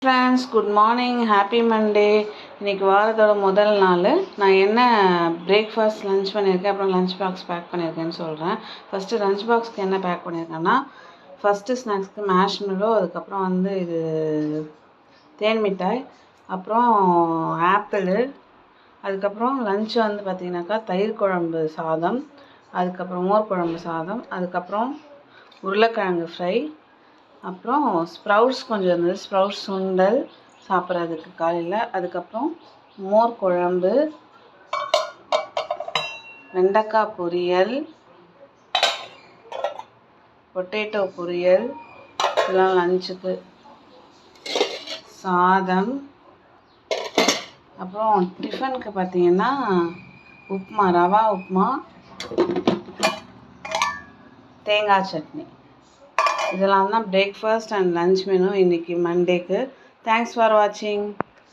Friends, good morning, happy Monday. இன்றைக்கி வாரத்தோட முதல் நாள். நான் என்ன பிரேக்ஃபாஸ்ட் லன்ச் பண்ணியிருக்கேன், அப்புறம் லன்ச் பாக்ஸ் பேக் பண்ணியிருக்கேன்னு சொல்கிறேன். ஃபஸ்ட்டு லன்ச் பாக்ஸ்க்கு என்ன பேக் பண்ணியிருக்கேன்னா, ஃபஸ்ட்டு ஸ்நாக்ஸ்க்கு மேஷ்மெலோ, அதுக்கப்புறம் இது தேன் மிட்டாய், அப்புறம் ஆப்பிள், அதுக்கப்புறம் லன்ச் பார்த்திங்கனாக்கா தயிர் குழம்பு சாதம், அதுக்கப்புறம் மோர் குழம்பு சாதம், அதுக்கப்புறம் உருளைக்கிழங்கு ஃப்ரை, அப்புறம் ஸ்ப்ரவுட்ஸ் கொஞ்சம் இருந்தது, ஸ்ப்ரவுட்ஸ் சுண்டல் சாப்பிட்றதுக்கு காலையில், அதுக்கப்புறம் மோர் குழம்பு, வெண்டைக்காய் பொரியல், பொட்டேட்டோ பொரியல், இதெல்லாம் லஞ்சுக்கு. சாதம், அப்புறம் டிஃபனுக்கு பார்த்திங்கன்னா உப்புமா, ரவா உப்புமா, தேங்காய் சட்னி. இதெல்லாம் தான் பிரேக்ஃபாஸ்ட் அண்ட் லன்ச் மெனு இன்றைக்கி மண்டேக்கு. தேங்க்ஸ் ஃபார் வாட்சிங்.